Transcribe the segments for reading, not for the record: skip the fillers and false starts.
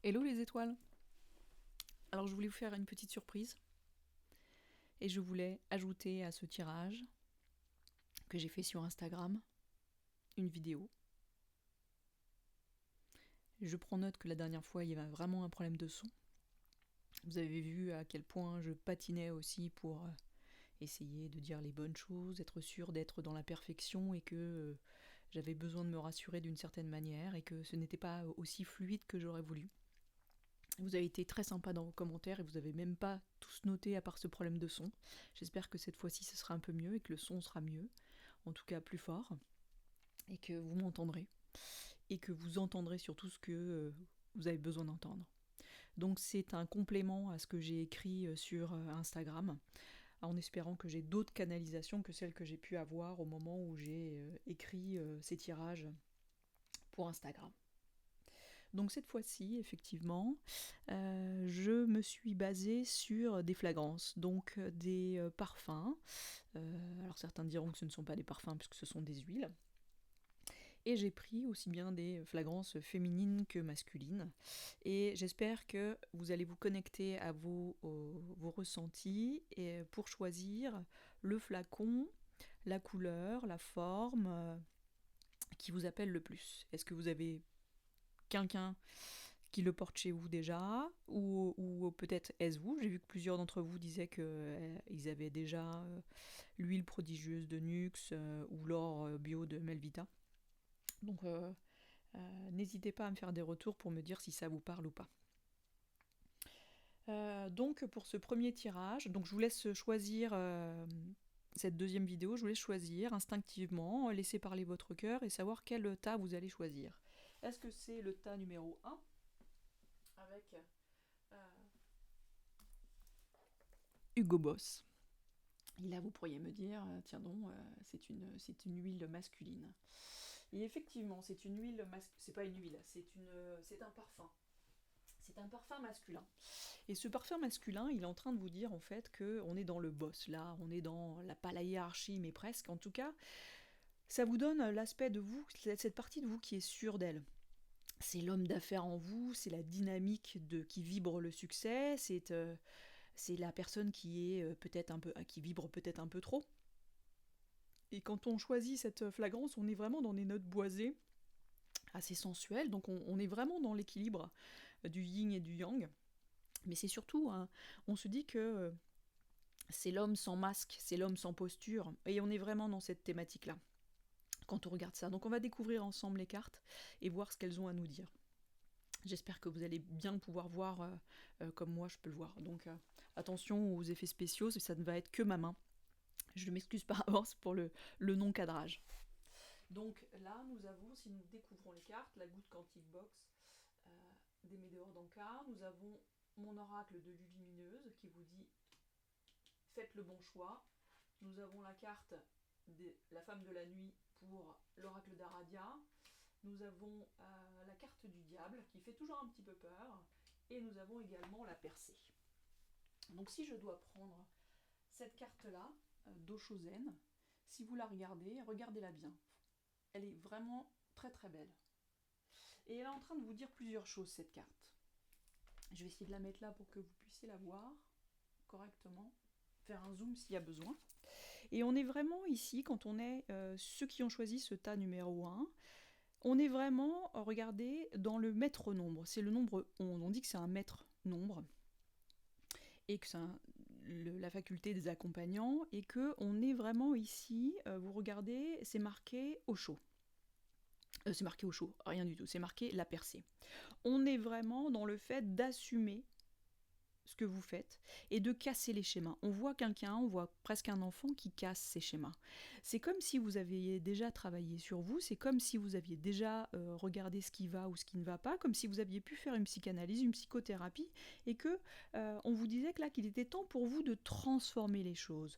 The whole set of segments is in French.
Hello les étoiles. Alors je voulais vous faire une petite surprise et je voulais ajouter à ce tirage que j'ai fait sur Instagram une vidéo. Je prends note que la dernière fois il y avait vraiment un problème de son. Vous avez vu à quel point je patinais aussi pour essayer de dire les bonnes choses, être sûr d'être dans la perfection et que j'avais besoin de me rassurer d'une certaine manière et que ce n'était pas aussi fluide que j'aurais voulu. Vous avez été très sympa dans vos commentaires et vous avez même pas tous noté à part ce problème de son. J'espère que cette fois-ci ce sera un peu mieux et que le son sera mieux, en tout cas plus fort, et que vous m'entendrez, et que vous entendrez surtout ce que vous avez besoin d'entendre. Donc c'est un complément à ce que j'ai écrit sur Instagram, en espérant que j'ai d'autres canalisations que celles que j'ai pu avoir au moment où j'ai écrit ces tirages pour Instagram. Donc cette fois-ci, effectivement, je me suis basée sur des flagrances, donc des parfums. Alors certains diront que ce ne sont pas des parfums puisque ce sont des huiles. Et j'ai pris aussi bien des flagrances féminines que masculines. Et j'espère que vous allez vous connecter à vos ressentis et pour choisir le flacon, la couleur, la forme qui vous appelle le plus. Est-ce que vous avez quelqu'un qui le porte chez vous déjà, ou peut-être est-ce vous. J'ai vu que plusieurs d'entre vous disaient qu'ils avaient déjà l'huile prodigieuse de Nux ou l'or bio de Melvita. Donc n'hésitez pas à me faire des retours pour me dire si ça vous parle ou pas. Donc pour ce premier tirage, donc je vous laisse choisir cette deuxième vidéo, je vous laisse choisir instinctivement, laisser parler votre cœur et savoir quel tas vous allez choisir. Est-ce que c'est le tas numéro 1 avec Hugo Boss? Et là, vous pourriez me dire, tiens donc, c'est une huile masculine. Et effectivement, c'est une huile c'est pas une huile, c'est un parfum. C'est un parfum masculin. Et ce parfum masculin, il est en train de vous dire en fait qu'on est dans le boss, là, on est dans pas la hiérarchie, mais presque. En tout cas, ça vous donne l'aspect de vous, cette partie de vous qui est sûre d'elle. C'est l'homme d'affaires en vous, c'est la dynamique qui vibre le succès, c'est la personne qui est peut-être un peu, qui vibre peut-être un peu trop. Et quand on choisit cette flagrance, on est vraiment dans des notes boisées, assez sensuelles, donc on est vraiment dans l'équilibre du yin et du yang. Mais c'est surtout, on se dit que c'est l'homme sans masque, c'est l'homme sans posture, et on est vraiment dans cette thématique-là, quand on regarde ça. Donc on va découvrir ensemble les cartes et voir ce qu'elles ont à nous dire. J'espère que vous allez bien pouvoir voir comme moi je peux le voir. Donc attention aux effets spéciaux, ça ne va être que ma main. Je m'excuse par avance pour le non-cadrage. Donc là, nous avons, si nous découvrons les cartes, la goutte Quantique Box des Médéors d'Ankar. Nous avons mon oracle de Lumineuse qui vous dit faites le bon choix. Nous avons la carte de la femme de la nuit pour l'oracle d'Aradia. Nous avons la carte du diable qui fait toujours un petit peu peur. Et nous avons également la percée. Donc si je dois prendre cette carte-là, d'Oshozen, si vous la regardez, regardez-la bien. Elle est vraiment très très belle. Et elle est en train de vous dire plusieurs choses, cette carte. Je vais essayer de la mettre là pour que vous puissiez la voir correctement, faire un zoom s'il y a besoin. Et on est vraiment ici, quand on est ceux qui ont choisi ce tas numéro 1, on est vraiment, regardez, dans le maître nombre. C'est le nombre 11. On dit que c'est un maître nombre et que c'est la faculté des accompagnants et qu'on est vraiment ici, vous regardez, c'est marqué au chaud. C'est marqué au chaud, rien du tout, c'est marqué la percée. On est vraiment dans le fait d'assumer ce que vous faites et de casser les schémas. On voit quelqu'un, on voit presque un enfant qui casse ces schémas. C'est comme si vous aviez déjà travaillé sur vous, c'est comme si vous aviez déjà regardé ce qui va ou ce qui ne va pas, comme si vous aviez pu faire une psychanalyse, une psychothérapie, et que on vous disait que là qu'il était temps pour vous de transformer les choses,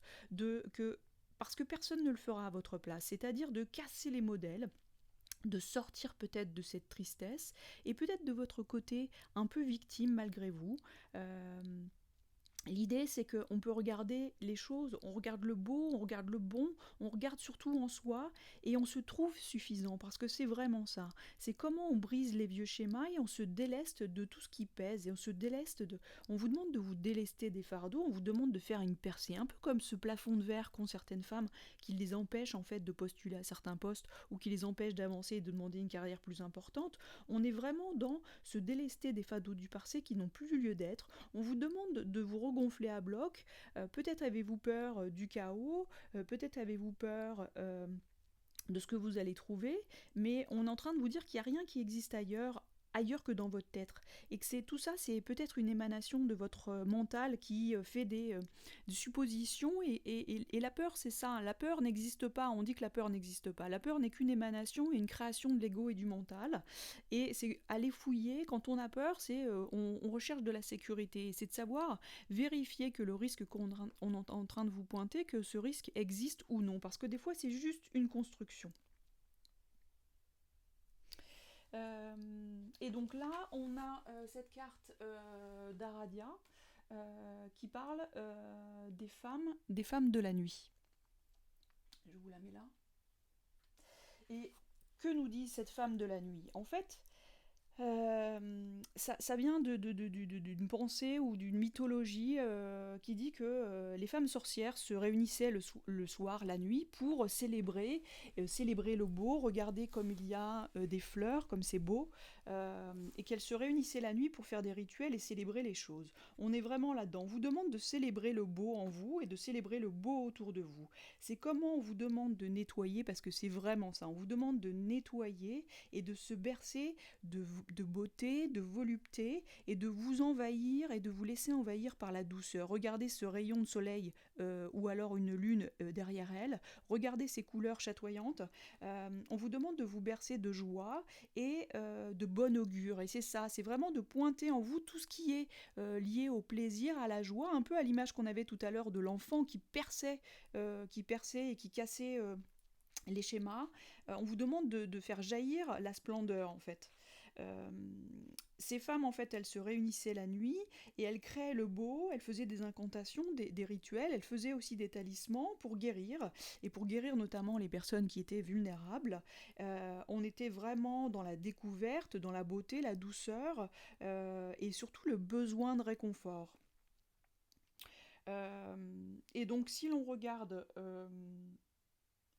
parce que personne ne le fera à votre place, c'est-à-dire de casser les modèles, de sortir peut-être de cette tristesse, et peut-être de votre côté un peu victime malgré vous, L'idée, c'est qu'on peut regarder les choses, on regarde le beau, on regarde le bon, on regarde surtout en soi, et on se trouve suffisant, parce que c'est vraiment ça. C'est comment on brise les vieux schémas et on se déleste de tout ce qui pèse, et on vous demande de vous délester des fardeaux, on vous demande de faire une percée, un peu comme ce plafond de verre qu'ont certaines femmes, qui les empêche en fait de postuler à certains postes, ou qui les empêche d'avancer et de demander une carrière plus importante. On est vraiment dans se délester des fardeaux du passé qui n'ont plus lieu d'être. On vous demande de vous regonfler à bloc. Peut-être avez-vous peur du chaos, peut-être avez-vous peur de ce que vous allez trouver, mais on est en train de vous dire qu'il n'y a rien qui existe ailleurs que dans votre tête, et que c'est tout ça, c'est peut-être une émanation de votre mental qui fait des suppositions, et la peur, c'est ça, la peur n'existe pas, on dit que la peur n'existe pas, la peur n'est qu'une émanation et une création de l'ego et du mental, et c'est aller fouiller, quand on a peur, on recherche de la sécurité, c'est de savoir vérifier que le risque qu'on est en train de vous pointer, que ce risque existe ou non, parce que des fois c'est juste une construction. Et donc là, on a cette carte d'Aradia qui parle des femmes de la nuit. Je vous la mets là. Et que nous dit cette femme de la nuit? En fait, ça vient d'une pensée ou d'une mythologie qui dit que les femmes sorcières se réunissaient le soir, la nuit, pour célébrer le beau, regarder comme il y a des fleurs, comme c'est beau, et qu'elles se réunissaient la nuit pour faire des rituels et célébrer les choses. On est vraiment là-dedans. On vous demande de célébrer le beau en vous et de célébrer le beau autour de vous. C'est comment on vous demande de nettoyer, parce que c'est vraiment ça. On vous demande de nettoyer et de se bercer de beauté, de volupté, et de vous envahir et de vous laisser envahir par la douceur. Regardez ce rayon de soleil ou alors une lune derrière elle. Regardez ces couleurs chatoyantes. On vous demande de vous bercer de joie et de bon augure. Et c'est ça, c'est vraiment de pointer en vous tout ce qui est lié au plaisir, à la joie, un peu à l'image qu'on avait tout à l'heure de l'enfant qui perçait et qui cassait les schémas. On vous demande de faire jaillir la splendeur en fait. Euh, Ces femmes, en fait, elles se réunissaient la nuit et elles créaient le beau, elles faisaient des incantations, des rituels, elles faisaient aussi des talismans pour guérir, et pour guérir notamment les personnes qui étaient vulnérables. On était vraiment dans la découverte, dans la beauté, la douceur, et surtout le besoin de réconfort. Et donc, si l'on regarde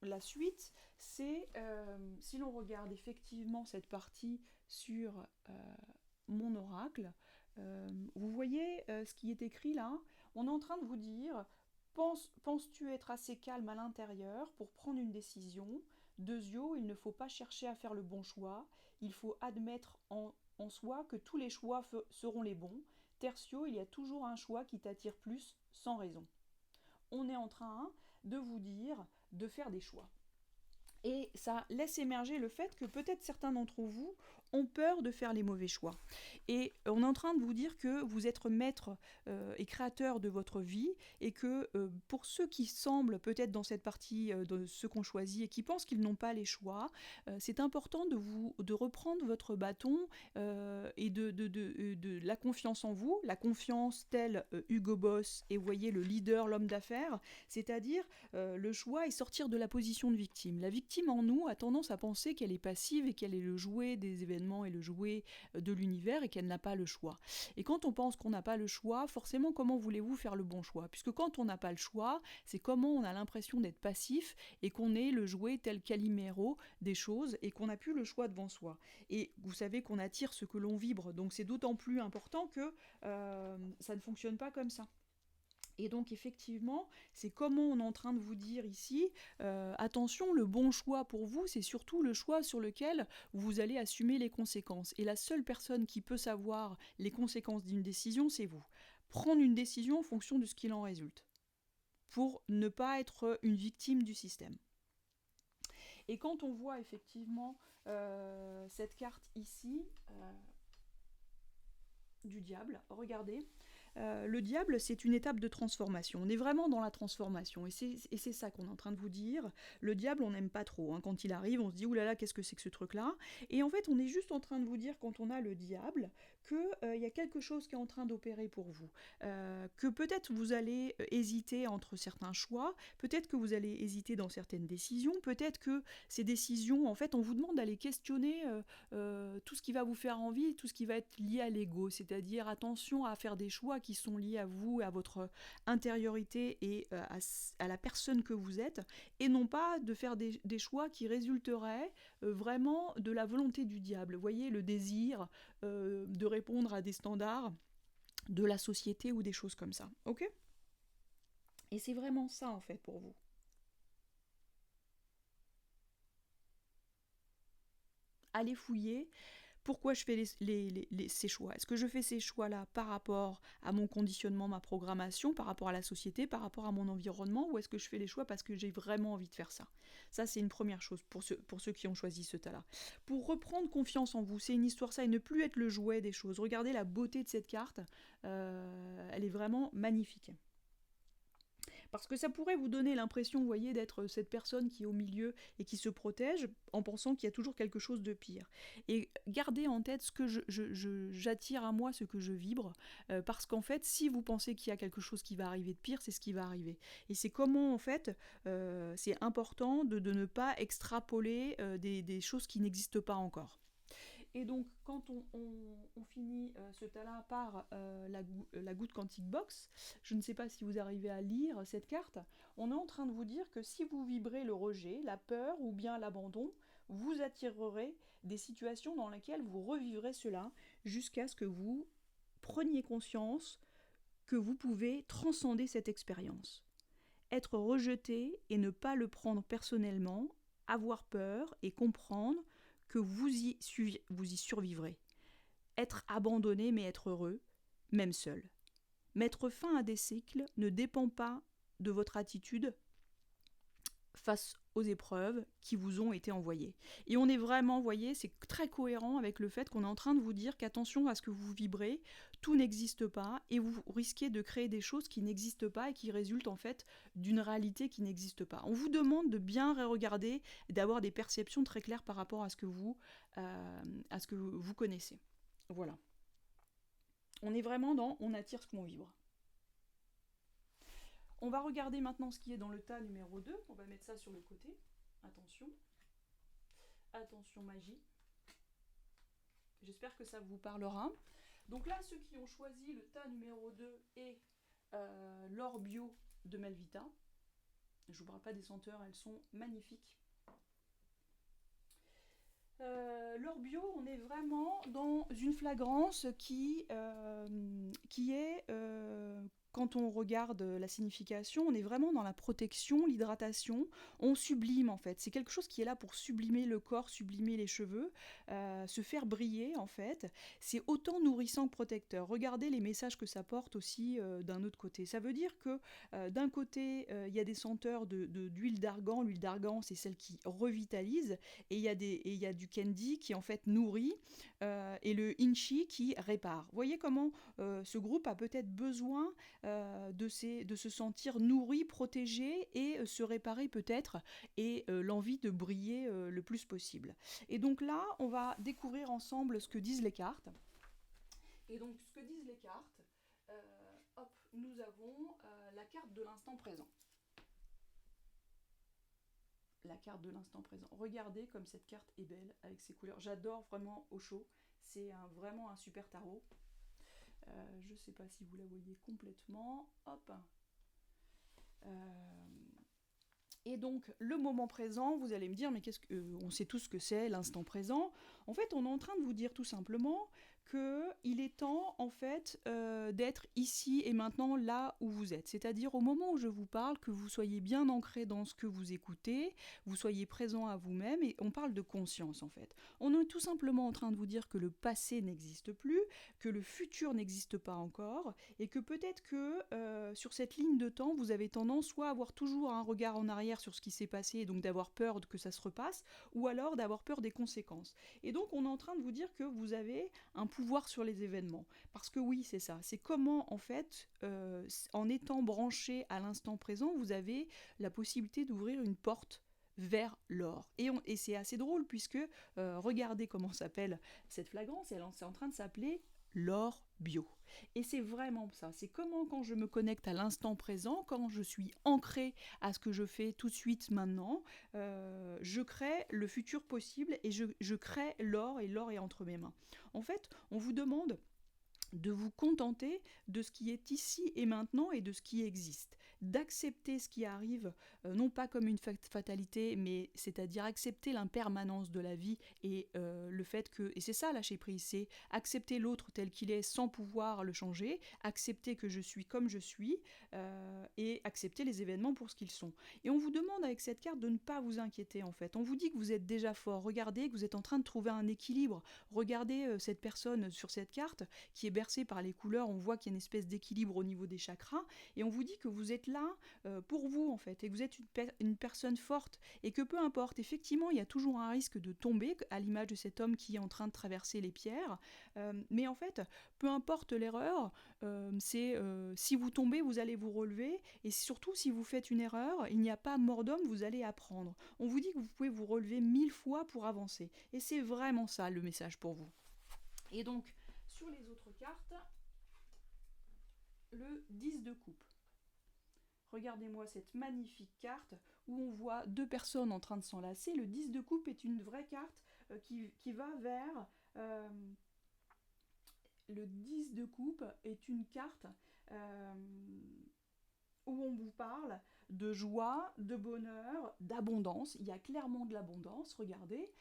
la suite, c'est si l'on regarde effectivement cette partie sur mon oracle, vous voyez ce qui est écrit là. On est en train de vous dire, penses-tu être assez calme à l'intérieur pour prendre une décision? Deuxio, il ne faut pas chercher à faire le bon choix, il faut admettre en soi que tous les choix seront les bons. Tertio, il y a toujours un choix qui t'attire plus sans raison. On est en train de vous dire de faire des choix. Et ça laisse émerger le fait que peut-être certains d'entre vous ont peur de faire les mauvais choix. Et on est en train de vous dire que vous êtes maître et créateur de votre vie, et que pour ceux qui semblent peut-être dans cette partie de ceux qu'on choisit et qui pensent qu'ils n'ont pas les choix, c'est important de reprendre votre bâton et de la confiance en vous, la confiance telle Hugo Boss, et vous voyez le leader, l'homme d'affaires, c'est-à-dire le choix est sortir de la position de victime. La victime en nous a tendance à penser qu'elle est passive et qu'elle est le jouet des événements et le jouet de l'univers et qu'elle n'a pas le choix. Et quand on pense qu'on n'a pas le choix, forcément, comment voulez-vous faire le bon choix? Puisque quand on n'a pas le choix, c'est comment on a l'impression d'être passif et qu'on est le jouet tel Calimero des choses et qu'on n'a plus le choix devant soi. Et vous savez qu'on attire ce que l'on vibre, donc c'est d'autant plus important que ça ne fonctionne pas comme ça. Et donc effectivement, c'est comment on est en train de vous dire ici, attention, le bon choix pour vous, c'est surtout le choix sur lequel vous allez assumer les conséquences. Et la seule personne qui peut savoir les conséquences d'une décision, c'est vous. Prendre une décision en fonction de ce qu'il en résulte, pour ne pas être une victime du système. Et quand on voit effectivement cette carte ici, du diable, regardez, Le diable, c'est une étape de transformation. On est vraiment dans la transformation. Et c'est ça qu'on est en train de vous dire. Le diable, on n'aime pas trop. Hein. Quand il arrive, on se dit, oulala, qu'est-ce que c'est que ce truc-là? Et en fait, on est juste en train de vous dire, quand on a le diable, qu'il y a quelque chose qui est en train d'opérer pour vous. Que peut-être vous allez hésiter entre certains choix, peut-être que vous allez hésiter dans certaines décisions, peut-être que ces décisions, en fait, on vous demande d'aller questionner tout ce qui va vous faire envie, tout ce qui va être lié à l'ego, c'est-à-dire attention à faire des choix qui sont liés à vous, à votre intériorité et à la personne que vous êtes, et non pas de faire des choix qui résulteraient vraiment de la volonté du diable. Vous voyez, le désir de répondre à des standards de la société ou des choses comme ça. Ok ? Et c'est vraiment ça en fait pour vous. Allez fouiller pourquoi je fais ces choix. Est-ce que je fais ces choix-là par rapport à mon conditionnement, ma programmation, par rapport à la société, par rapport à mon environnement, ou est-ce que je fais les choix parce que j'ai vraiment envie de faire ça? Ça, c'est une première chose pour ceux qui ont choisi ce tas-là. Pour reprendre confiance en vous, c'est une histoire ça, et ne plus être le jouet des choses. Regardez la beauté de cette carte, elle est vraiment magnifique. Parce que ça pourrait vous donner l'impression, vous voyez, d'être cette personne qui est au milieu et qui se protège en pensant qu'il y a toujours quelque chose de pire. Et gardez en tête ce que j'attire à moi, ce que je vibre, parce qu'en fait, si vous pensez qu'il y a quelque chose qui va arriver de pire, c'est ce qui va arriver. Et c'est comment, en fait, c'est important de ne pas extrapoler des choses qui n'existent pas encore. Et donc, quand on finit ce tas-là par la goutte quantique box, je ne sais pas si vous arrivez à lire cette carte, on est en train de vous dire que si vous vibrez le rejet, la peur ou bien l'abandon, vous attirerez des situations dans lesquelles vous revivrez cela jusqu'à ce que vous preniez conscience que vous pouvez transcender cette expérience. Être rejeté et ne pas le prendre personnellement, avoir peur et comprendre que vous y survivrez. Être abandonné mais être heureux, même seul. Mettre fin à des cycles ne dépend pas de votre attitude face aux épreuves qui vous ont été envoyées. Et on est vraiment, vous voyez, c'est très cohérent avec le fait qu'on est en train de vous dire qu'attention à ce que vous vibrez, tout n'existe pas et vous risquez de créer des choses qui n'existent pas et qui résultent en fait d'une réalité qui n'existe pas. On vous demande de bien regarder et d'avoir des perceptions très claires par rapport à ce que vous connaissez. Voilà. On est vraiment dans on attire ce qu'on vibre. On va regarder maintenant ce qui est dans le tas numéro 2. On va mettre ça sur le côté. Attention. Attention magie. J'espère que ça vous parlera. Donc là, ceux qui ont choisi le tas numéro 2 et l'or bio de Melvita, je ne vous parle pas des senteurs, elles sont magnifiques. L'or bio, on est vraiment dans une flagrance qui est quand on regarde la signification, on est vraiment dans la protection, l'hydratation, on sublime en fait. C'est quelque chose qui est là pour sublimer le corps, sublimer les cheveux, se faire briller en fait. C'est autant nourrissant que protecteur. Regardez les messages que ça porte aussi d'un autre côté. Ça veut dire que d'un côté, il y a des senteurs d'huile d'argan. L'huile d'argan, c'est celle qui revitalise. Et il y a du candy qui en fait nourrit et le inchi qui répare. Vous voyez comment ce groupe a peut-être besoin de se sentir nourri, protégé et se réparer peut-être et l'envie de briller le plus possible. Et donc là, on va découvrir ensemble ce que disent les cartes. Et donc ce que disent les cartes, nous avons la carte de l'instant présent. La carte de l'instant présent. Regardez comme cette carte est belle avec ses couleurs. J'adore vraiment Osho. C'est vraiment un super tarot. Je ne sais pas si vous la voyez complètement. Hop. Et donc, le moment présent, vous allez me dire, mais on sait tous ce que c'est, l'instant présent. En fait, on est en train de vous dire tout simplement qu'il est temps, en fait, d'être ici et maintenant, là où vous êtes. C'est-à-dire, au moment où je vous parle, que vous soyez bien ancré dans ce que vous écoutez, vous soyez présent à vous-même, et on parle de conscience, en fait. On est tout simplement en train de vous dire que le passé n'existe plus, que le futur n'existe pas encore, et que peut-être que sur cette ligne de temps, vous avez tendance soit à avoir toujours un regard en arrière sur ce qui s'est passé, et donc d'avoir peur que ça se repasse, ou alors d'avoir peur des conséquences. Et donc, donc on est en train de vous dire que vous avez un pouvoir sur les événements. Parce que oui, c'est ça. C'est comment, en fait, en étant branché à l'instant présent, vous avez la possibilité d'ouvrir une porte vers l'or. Et c'est assez drôle puisque, regardez comment s'appelle cette flagrance, c'est en train de s'appeler l'or bio. Et c'est vraiment ça, c'est comment quand je me connecte à l'instant présent, quand je suis ancré à ce que je fais tout de suite maintenant, je crée le futur possible et je crée l'or et l'or est entre mes mains. En fait, on vous demande de vous contenter de ce qui est ici et maintenant et de ce qui existe, d'accepter ce qui arrive, non pas comme une fatalité, mais c'est-à-dire accepter l'impermanence de la vie et le fait que, et c'est ça lâcher prise, c'est accepter l'autre tel qu'il est sans pouvoir le changer, accepter que je suis comme je suis et accepter les événements pour ce qu'ils sont. Et on vous demande avec cette carte de ne pas vous inquiéter en fait, on vous dit que vous êtes déjà fort, regardez que vous êtes en train de trouver un équilibre, regardez cette personne sur cette carte qui est bercé par les couleurs, on voit qu'il y a une espèce d'équilibre au niveau des chakras, et on vous dit que vous êtes là pour vous en fait, et que vous êtes une personne forte, et que peu importe, effectivement, il y a toujours un risque de tomber, à l'image de cet homme qui est en train de traverser les pierres, mais en fait, peu importe l'erreur, si vous tombez, vous allez vous relever, et surtout si vous faites une erreur, il n'y a pas mort d'homme, vous allez apprendre. On vous dit que vous pouvez vous relever 1000 fois pour avancer, et c'est vraiment ça le message pour vous. Et donc, sur les autres cartes, le 10 de coupe. Regardez-moi cette magnifique carte où on voit deux personnes en train de s'enlacer. Le 10 de coupe est une vraie carte qui va vers... le 10 de coupe est une carte où on vous parle de joie, de bonheur, d'abondance. Il y a clairement de l'abondance, regardez.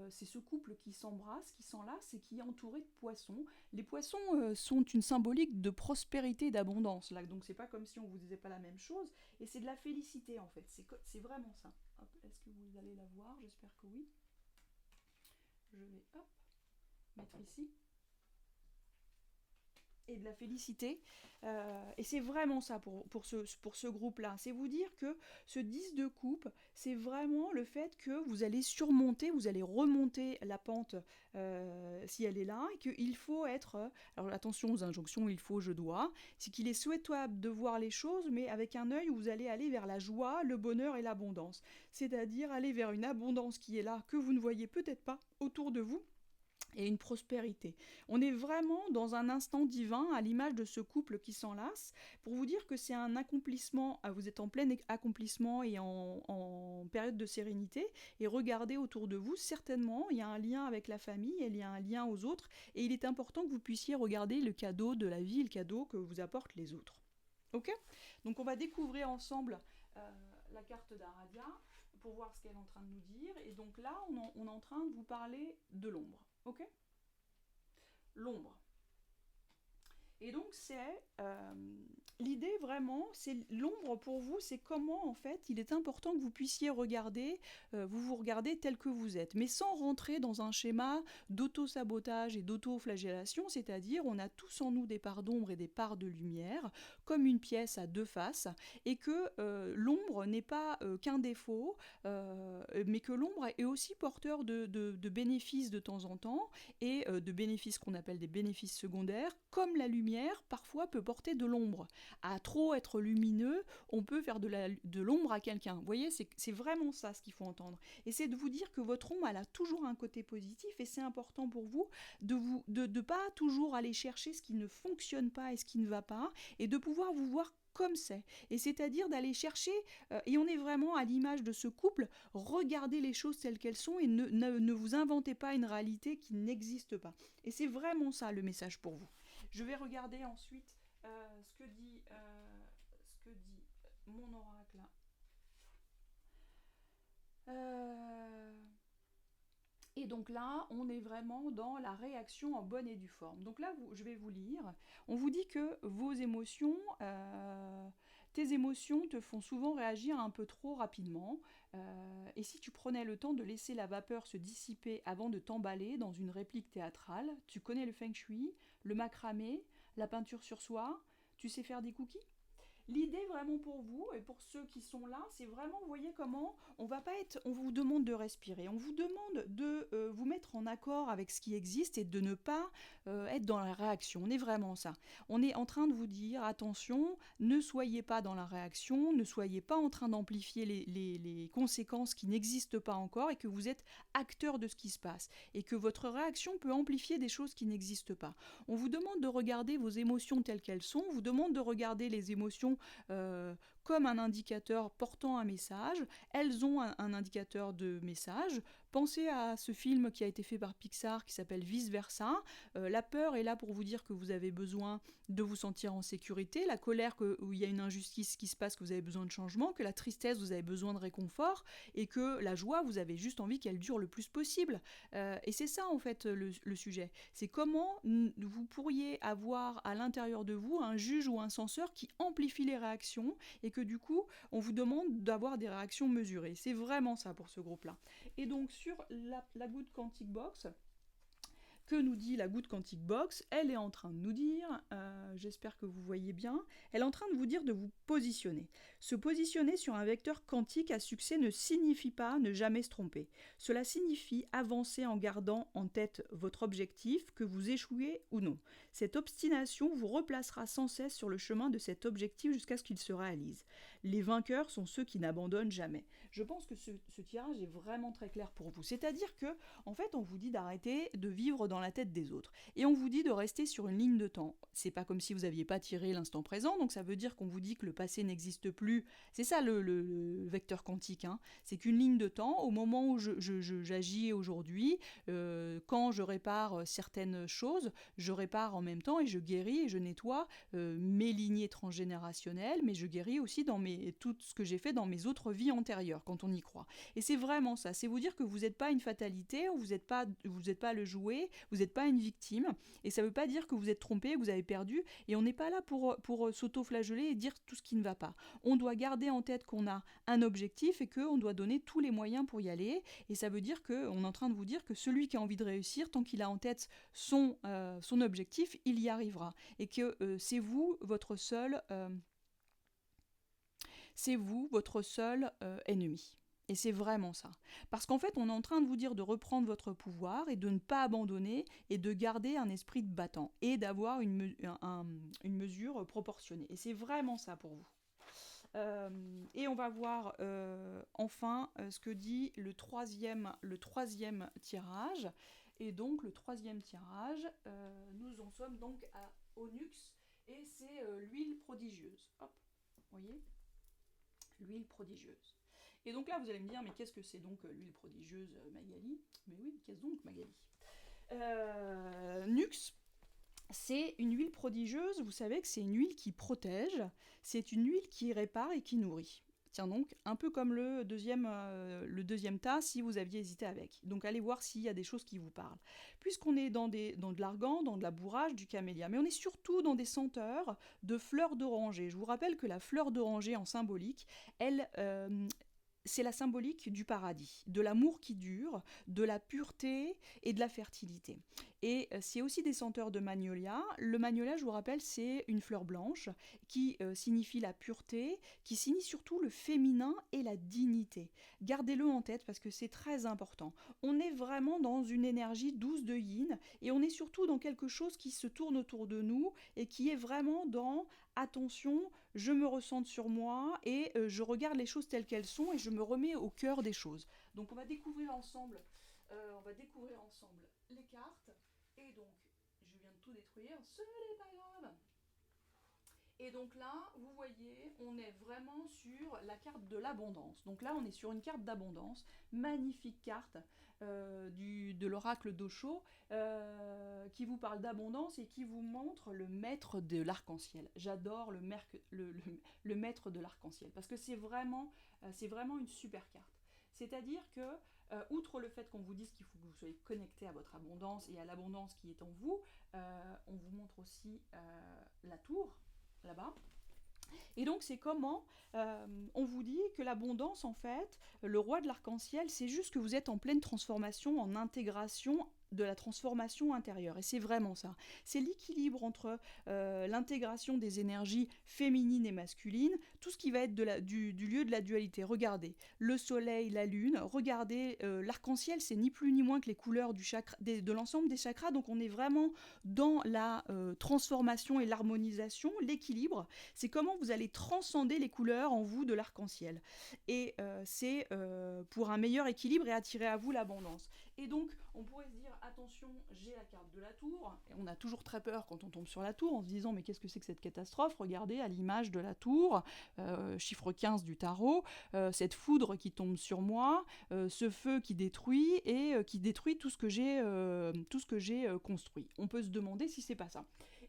C'est ce couple qui s'embrasse, qui s'enlace et qui est entouré de poissons. Les poissons sont une symbolique de prospérité et d'abondance, là. Donc c'est pas comme si on vous disait pas la même chose. Et c'est de la félicité, en fait. C'est vraiment ça. Hop, est-ce que vous allez la voir? J'espère que oui. Je vais, hop, mettre ici. Et de la félicité. Et c'est vraiment ça pour ce groupe-là. C'est vous dire que ce 10 de coupe, c'est vraiment le fait que vous allez surmonter, vous allez remonter la pente si elle est là, et qu'il faut être... alors attention aux injonctions, il faut, je dois. C'est qu'il est souhaitable de voir les choses, mais avec un œil où vous allez aller vers la joie, le bonheur et l'abondance. C'est-à-dire aller vers une abondance qui est là, que vous ne voyez peut-être pas autour de vous, et une prospérité. On est vraiment dans un instant divin, à l'image de ce couple qui s'enlace, pour vous dire que c'est un accomplissement, vous êtes en plein accomplissement et en période de sérénité, et regardez autour de vous, certainement, il y a un lien avec la famille, il y a un lien aux autres, et il est important que vous puissiez regarder le cadeau de la vie, le cadeau que vous apportent les autres. Ok? Donc on va découvrir ensemble la carte d'Aradia, pour voir ce qu'elle est en train de nous dire, et donc là, on est en train de vous parler de l'ombre. Ok? L'ombre. Et donc c'est l'idée vraiment, c'est l'ombre pour vous, c'est comment en fait il est important que vous puissiez regarder, vous regardez tel que vous êtes, mais sans rentrer dans un schéma d'auto-sabotage et d'auto-flagellation, c'est-à-dire on a tous en nous des parts d'ombre et des parts de lumière, comme une pièce à deux faces, et que l'ombre n'est pas qu'un défaut, mais que l'ombre est aussi porteur de bénéfices de temps en temps, et de bénéfices qu'on appelle des bénéfices secondaires, comme la lumière parfois peut porter de l'ombre. À trop être lumineux, on peut faire de l'ombre à quelqu'un. Vous voyez, c'est vraiment ça ce qu'il faut entendre. Et c'est de vous dire que votre ombre, elle a toujours un côté positif, et c'est important pour vous de pas toujours aller chercher ce qui ne fonctionne pas et ce qui ne va pas, et de pouvoir vous voir comme c'est. Et c'est-à-dire d'aller chercher, et on est vraiment à l'image de ce couple, regardez les choses telles qu'elles sont et ne vous inventez pas une réalité qui n'existe pas. Et c'est vraiment ça le message pour vous. Je vais regarder ensuite ce que dit mon oracle. Et donc là, on est vraiment dans la réaction en bonne et due forme. Donc là, je vais vous lire. On vous dit que vos émotions, tes émotions te font souvent réagir un peu trop rapidement. Et si tu prenais le temps de laisser la vapeur se dissiper avant de t'emballer dans une réplique théâtrale, tu connais le feng shui, le macramé, la peinture sur soie, tu sais faire des cookies ? L'idée vraiment pour vous et pour ceux qui sont là, c'est vraiment, vous voyez comment on va pas être, on vous demande de respirer, on vous demande de vous mettre en accord avec ce qui existe et de ne pas être dans la réaction. On est vraiment ça. On est en train de vous dire attention, ne soyez pas dans la réaction, ne soyez pas en train d'amplifier les conséquences qui n'existent pas encore et que vous êtes acteur de ce qui se passe et que votre réaction peut amplifier des choses qui n'existent pas. On vous demande de regarder vos émotions telles qu'elles sont, on vous demande de regarder les émotions comme un indicateur portant un message. Elles ont un indicateur de message. Pensez à ce film qui a été fait par Pixar qui s'appelle Vice Versa. La peur est là pour vous dire que vous avez besoin de vous sentir en sécurité. La colère, où il y a une injustice qui se passe, que vous avez besoin de changement. Que la tristesse, vous avez besoin de réconfort. Et que la joie, vous avez juste envie qu'elle dure le plus possible. Et c'est ça en fait le sujet. C'est comment vous pourriez avoir à l'intérieur de vous un juge ou un censeur qui amplifie les réactions et que du coup on vous demande d'avoir des réactions mesurées. C'est vraiment ça pour ce groupe-là. Et donc sur la Good Quantic Box, que nous dit la Good Quantic Box? Elle est en train de nous dire, j'espère que vous voyez bien, elle est en train de vous dire de vous positionner. Se positionner sur un vecteur quantique à succès ne signifie pas ne jamais se tromper. Cela signifie avancer en gardant en tête votre objectif, que vous échouez ou non. Cette obstination vous replacera sans cesse sur le chemin de cet objectif jusqu'à ce qu'il se réalise. Les vainqueurs sont ceux qui n'abandonnent jamais. Je pense que ce tirage est vraiment très clair pour vous. C'est-à-dire que, en fait, on vous dit d'arrêter de vivre dans la tête des autres. Et on vous dit de rester sur une ligne de temps. C'est pas comme si vous n'aviez pas tiré l'instant présent, donc ça veut dire qu'on vous dit que le passé n'existe plus. C'est ça le vecteur quantique. Hein. C'est qu'une ligne de temps, au moment où j'agis aujourd'hui, quand je répare certaines choses, je répare en même temps et je guéris et je nettoie mes lignées transgénérationnelles, mais je guéris aussi tout ce que j'ai fait dans mes autres vies antérieures, quand on y croit. Et c'est vraiment ça, c'est vous dire que vous n'êtes pas une fatalité, vous n'êtes pas le jouet, vous n'êtes pas une victime, et ça ne veut pas dire que vous êtes trompé, que vous avez perdu, et on n'est pas là pour s'auto-flageller et dire tout ce qui ne va pas. On doit garder en tête qu'on a un objectif et qu'on doit donner tous les moyens pour y aller, et ça veut dire qu'on est en train de vous dire que celui qui a envie de réussir, tant qu'il a en tête son objectif, il y arrivera, et que c'est vous votre seul ennemi. Et c'est vraiment ça. Parce qu'en fait, on est en train de vous dire de reprendre votre pouvoir et de ne pas abandonner et de garder un esprit de battant et d'avoir une mesure proportionnée. Et c'est vraiment ça pour vous. Et on va voir enfin ce que dit le troisième tirage. Et donc le troisième tirage, nous en sommes donc à Onyx et c'est l'huile prodigieuse. Hop, vous voyez ? L'huile prodigieuse. Et donc là, vous allez me dire, mais qu'est-ce que c'est donc l'huile prodigieuse, Magali? Mais oui, qu'est-ce donc, Magali? Nux, c'est une huile prodigieuse, vous savez que c'est une huile qui protège, c'est une huile qui répare et qui nourrit. Tiens donc, un peu comme le deuxième tas, si vous aviez hésité avec. Donc allez voir s'il y a des choses qui vous parlent. Puisqu'on est dans de l'argan, dans de la bourrage, du camélia, mais on est surtout dans des senteurs de fleurs d'oranger. Je vous rappelle que la fleur d'oranger en symbolique, elle... c'est la symbolique du paradis, de l'amour qui dure, de la pureté et de la fertilité. Et c'est aussi des senteurs de magnolia. Le magnolia, je vous rappelle, c'est une fleur blanche qui signifie la pureté, qui signifie surtout le féminin et la dignité. Gardez-le en tête parce que c'est très important. On est vraiment dans une énergie douce de yin et on est surtout dans quelque chose qui se tourne autour de nous et qui est vraiment dans attention, je me ressente sur moi et je regarde les choses telles qu'elles sont et je me remets au cœur des choses. Donc on va découvrir ensemble les cartes. Et donc, je viens de tout détruire, ce n'est pas grave. Et donc là, vous voyez, on est vraiment sur la carte de l'abondance. Donc là, on est sur une carte d'abondance, magnifique carte de l'oracle d'Osho, qui vous parle d'abondance et qui vous montre le maître de l'arc-en-ciel. J'adore le maître de l'arc-en-ciel, parce que c'est vraiment une super carte. C'est-à-dire que, outre le fait qu'on vous dise qu'il faut que vous soyez connecté à votre abondance et à l'abondance qui est en vous, on vous montre aussi la tour, là-bas. Et donc c'est comment on vous dit que l'abondance, en fait, le roi de l'arc-en-ciel, c'est juste que vous êtes en pleine transformation, en intégration de la transformation intérieure. Et c'est vraiment ça. C'est l'équilibre entre l'intégration des énergies féminines et masculines, tout ce qui va être du lieu de la dualité. Regardez, le soleil, la lune, regardez, l'arc-en-ciel, c'est ni plus ni moins que les couleurs de l'ensemble des chakras, donc on est vraiment dans la transformation et l'harmonisation, l'équilibre. C'est comment vous allez transcender les couleurs en vous de l'arc-en-ciel. Et c'est pour un meilleur équilibre et attirer à vous l'abondance. Et donc, on pourrait se dire, attention, j'ai la carte de la tour, et on a toujours très peur quand on tombe sur la tour, en se disant, mais qu'est-ce que c'est que cette catastrophe? Regardez à l'image de la tour, chiffre 15 du tarot, cette foudre qui tombe sur moi, ce feu qui détruit, et qui détruit tout ce que j'ai construit. On peut se demander si c'est pas ça.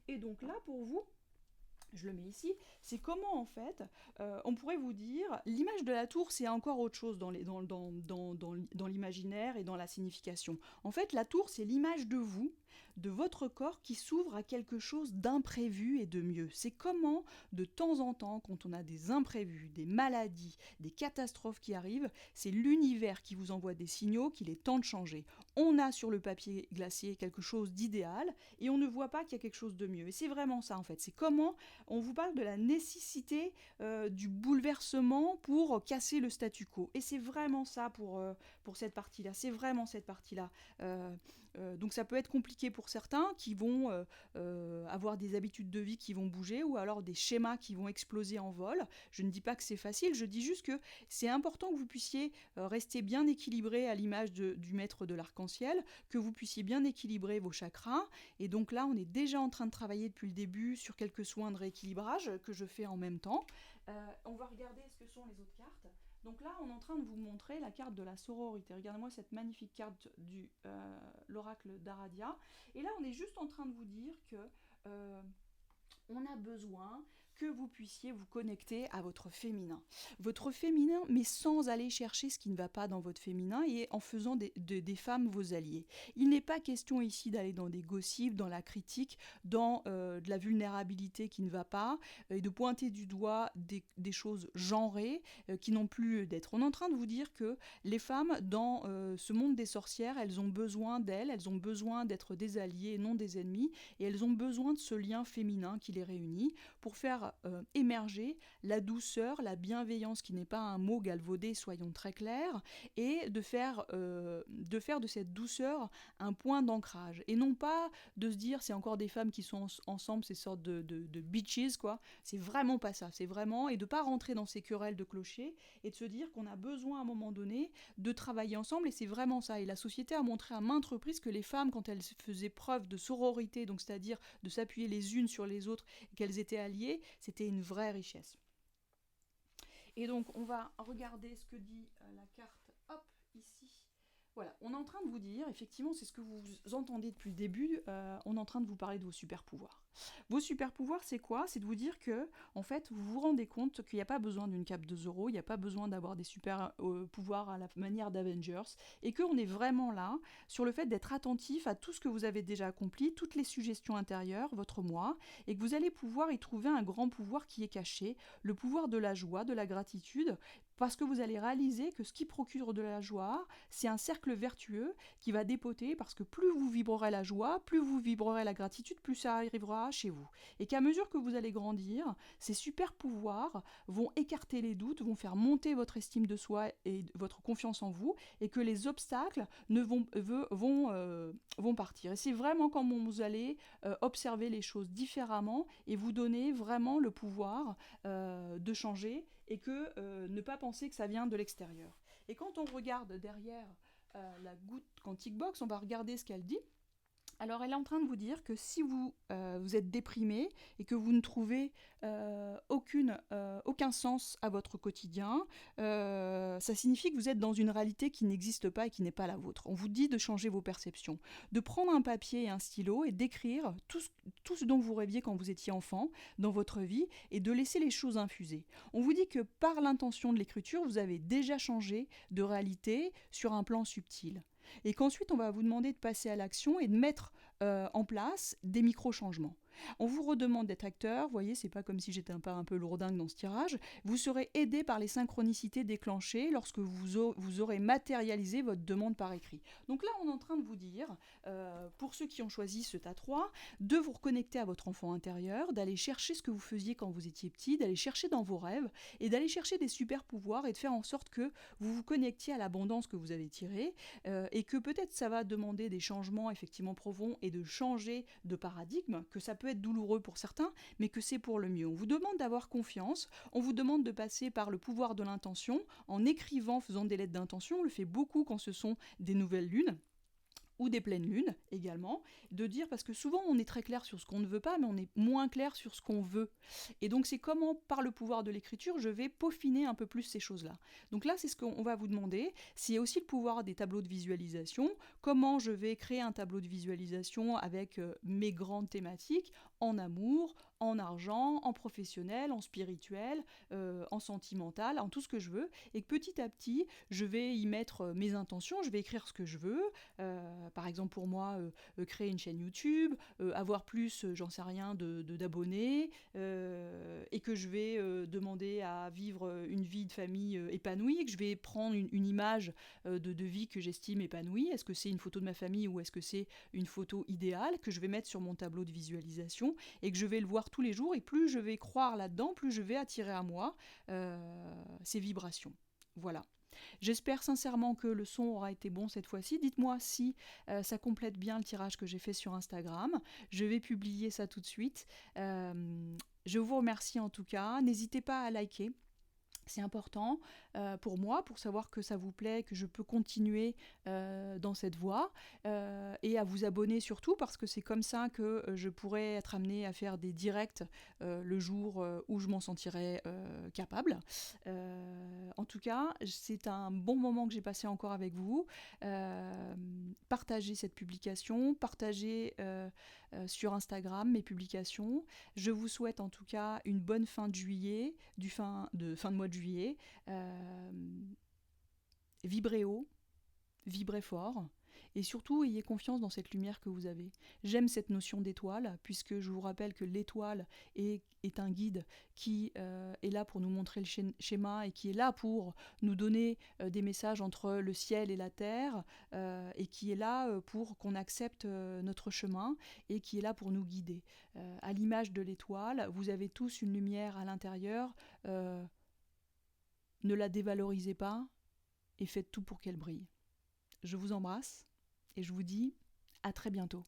Et donc là, pour vous, je le mets ici, c'est comment en fait, on pourrait vous dire, l'image de la tour c'est encore autre chose dans l'imaginaire et dans la signification. En fait, la tour c'est l'image de vous, de votre corps qui s'ouvre à quelque chose d'imprévu et de mieux. C'est comment, de temps en temps, quand on a des imprévus, des maladies, des catastrophes qui arrivent, c'est l'univers qui vous envoie des signaux qu'il est temps de changer. On a sur le papier glacé quelque chose d'idéal et on ne voit pas qu'il y a quelque chose de mieux. Et c'est vraiment ça en fait. C'est comment on vous parle de la nécessité du bouleversement pour casser le statu quo. Et c'est vraiment ça pour cette partie-là. C'est vraiment cette partie-là. Donc ça peut être compliqué pour certains qui vont avoir des habitudes de vie qui vont bouger ou alors des schémas qui vont exploser en vol. Je ne dis pas que c'est facile, je dis juste que c'est important que vous puissiez rester bien équilibré à l'image du maître de l'arc-en-ciel, que vous puissiez bien équilibrer vos chakras. Et donc là, on est déjà en train de travailler depuis le début sur quelques soins de rééquilibrage que je fais en même temps. On va regarder ce que sont les autres cartes. Donc là, on est en train de vous montrer la carte de la sororité. Regardez-moi cette magnifique carte de l'oracle d'Aradia. Et là, on est juste en train de vous dire que on a besoin que vous puissiez vous connecter à votre féminin. Votre féminin, mais sans aller chercher ce qui ne va pas dans votre féminin et en faisant des femmes vos alliés. Il n'est pas question ici d'aller dans des gossips, dans la critique, dans de la vulnérabilité qui ne va pas, et de pointer du doigt des choses genrées qui n'ont plus d'être. On est en train de vous dire que les femmes, dans ce monde des sorcières, elles ont besoin d'elles, elles ont besoin d'être des alliés et non des ennemis, et elles ont besoin de ce lien féminin qui les réunit pour faire émerger la douceur, la bienveillance qui n'est pas un mot galvaudé, soyons très clairs, et de faire de cette douceur un point d'ancrage. Et non pas de se dire c'est encore des femmes qui sont ensemble, ces sortes de bitches, quoi. C'est vraiment pas ça. C'est vraiment, et de pas rentrer dans ces querelles de clochers, et de se dire qu'on a besoin à un moment donné de travailler ensemble, et c'est vraiment ça. Et la société a montré à maintes reprises que les femmes, quand elles faisaient preuve de sororité, donc c'est-à-dire de s'appuyer les unes sur les autres, qu'elles étaient alliées, c'était une vraie richesse. Et donc, on va regarder ce que dit la carte, hop, ici. Voilà, on est en train de vous dire, effectivement, c'est ce que vous entendez depuis le début, on est en train de vous parler de vos super-pouvoirs. Vos super-pouvoirs, c'est quoi? C'est de vous dire que, en fait, vous vous rendez compte qu'il n'y a pas besoin d'une cape de Zoro, il n'y a pas besoin d'avoir des super-pouvoirs à la manière d'Avengers, et qu'on est vraiment là sur le fait d'être attentif à tout ce que vous avez déjà accompli, toutes les suggestions intérieures, votre moi, et que vous allez pouvoir y trouver un grand pouvoir qui est caché, le pouvoir de la joie, de la gratitude, parce que vous allez réaliser que ce qui procure de la joie, c'est un cercle vertueux qui va dépoter, parce que plus vous vibrerez la joie, plus vous vibrerez la gratitude, plus ça arrivera chez vous. Et qu'à mesure que vous allez grandir, ces super pouvoirs vont écarter les doutes, vont faire monter votre estime de soi et votre confiance en vous, et que les obstacles vont partir. Et c'est vraiment quand vous allez observer les choses différemment et vous donner vraiment le pouvoir de changer, et que ne pas penser que ça vient de l'extérieur. Et quand on regarde derrière la goutte Quantic Box, on va regarder ce qu'elle dit. Alors elle est en train de vous dire que si vous êtes déprimé et que vous ne trouvez aucun sens à votre quotidien, ça signifie que vous êtes dans une réalité qui n'existe pas et qui n'est pas la vôtre. On vous dit de changer vos perceptions, de prendre un papier et un stylo et d'écrire tout ce dont vous rêviez quand vous étiez enfant dans votre vie et de laisser les choses infuser. On vous dit que par l'intention de l'écriture, vous avez déjà changé de réalité sur un plan subtil. Et qu'ensuite on va vous demander de passer à l'action et de mettre en place des micro-changements. On vous redemande d'être acteur, vous voyez, c'est pas comme si j'étais un peu lourdingue dans ce tirage. Vous serez aidé par les synchronicités déclenchées lorsque vous aurez matérialisé votre demande par écrit. Donc là, on est en train de vous dire, pour ceux qui ont choisi ce tas 3, de vous reconnecter à votre enfant intérieur, d'aller chercher ce que vous faisiez quand vous étiez petit, d'aller chercher dans vos rêves et d'aller chercher des super pouvoirs et de faire en sorte que vous vous connectiez à l'abondance que vous avez tirée et que peut-être ça va demander des changements effectivement profonds et de changer de paradigme, que ça peut être douloureux pour certains, mais que c'est pour le mieux. On vous demande d'avoir confiance, on vous demande de passer par le pouvoir de l'intention en écrivant, faisant des lettres d'intention. On le fait beaucoup quand ce sont des nouvelles lunes ou des pleines lunes également, de dire, parce que souvent on est très clair sur ce qu'on ne veut pas, mais on est moins clair sur ce qu'on veut. Et donc c'est comment, par le pouvoir de l'écriture, je vais peaufiner un peu plus ces choses-là. Donc là, c'est ce qu'on va vous demander. S'il y a aussi le pouvoir des tableaux de visualisation, comment je vais créer un tableau de visualisation avec mes grandes thématiques, en amour, en argent, en professionnel, en spirituel, en sentimental, en tout ce que je veux, et que petit à petit, je vais y mettre mes intentions, je vais écrire ce que je veux, par exemple pour moi, créer une chaîne YouTube, avoir plus, j'en sais rien, d'abonnés, et que je vais demander à vivre une vie de famille épanouie, que je vais prendre une image de vie que j'estime épanouie. Est-ce que c'est une photo de ma famille ou est-ce que c'est une photo idéale que je vais mettre sur mon tableau de visualisation et que je vais le voir tous les jours, et plus je vais croire là-dedans, plus je vais attirer à moi ces vibrations. Voilà. J'espère sincèrement que le son aura été bon cette fois-ci. Dites-moi si ça complète bien le tirage que j'ai fait sur Instagram. Je vais publier ça tout de suite. Je vous remercie en tout cas. N'hésitez pas à liker. C'est important pour moi, pour savoir que ça vous plaît, que je peux continuer dans cette voie, et à vous abonner surtout, parce que c'est comme ça que je pourrai être amenée à faire des directs le jour où je m'en sentirai capable. En tout cas, c'est un bon moment que j'ai passé encore avec vous. Partagez cette publication, partagez sur Instagram mes publications. Je vous souhaite en tout cas une bonne fin de juillet, fin de mois de juillet. Vibrez haut, vibrez fort, et surtout ayez confiance dans cette lumière que vous avez. J'aime cette notion d'étoile, puisque je vous rappelle que l'étoile est un guide qui est là pour nous montrer le schéma et qui est là pour nous donner des messages entre le ciel et la terre, et qui est là pour qu'on accepte notre chemin et qui est là pour nous guider. À l'image de l'étoile, vous avez tous une lumière à l'intérieur. Ne la dévalorisez pas et faites tout pour qu'elle brille. Je vous embrasse et je vous dis à très bientôt.